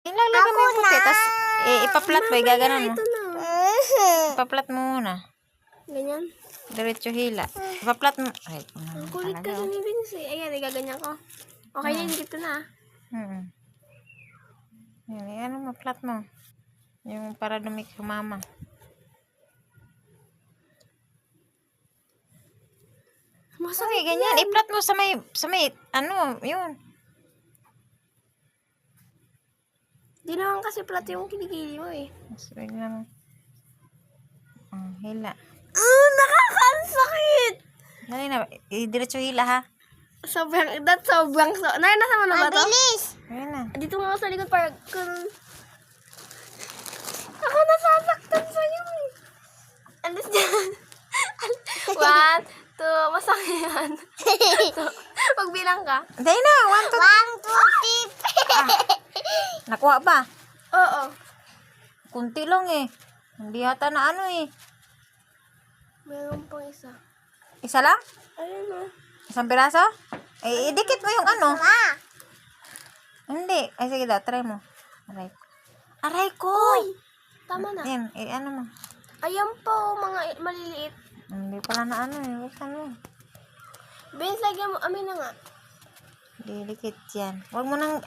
Ilalagay mo yung puti, tapos ipaplat mo, gaganon mo. Ito na. Ipaplat mo muna. Ganyan. Diretso hila. Ipaplat mo. Ay, Ang kulit ka sa nibins eh. Ayan, igaganyan ko. Okay na, hindi ito na. Yan, ano mo, plat mo. Yung para kumama. Masakit Ganyan. yan. I-plat mo sa may, ano, yun. Di naman kasi plat yung kilikili mo eh. Mas biglang, hila. Nakakasakit! Dali na, diretso hila ha. Sobrang. Nasa mo na ba to? Ayan na. Dito nga sa likod para ako nasasaktan sa'yo eh. Alis dyan. 1, 2, masakit yan. Pagbilang ka. Dali na, 1, 2, 3. Nakuha ba? Oo. Kunti lang eh. Hindi yata na ano eh. Meron pang isa. Isa lang? Ayun o. Isang piraso? Idikit mo yung ano. Hindi. Ay, sige daw. Try mo. Aray ko. Tama na. Yan. Ano mo. Ayan po, mga maliliit. Hindi pala na ano eh. Buksan mo. Vince, lagyan mo. Amin na nga. Didikit yan. Huwag mo nang...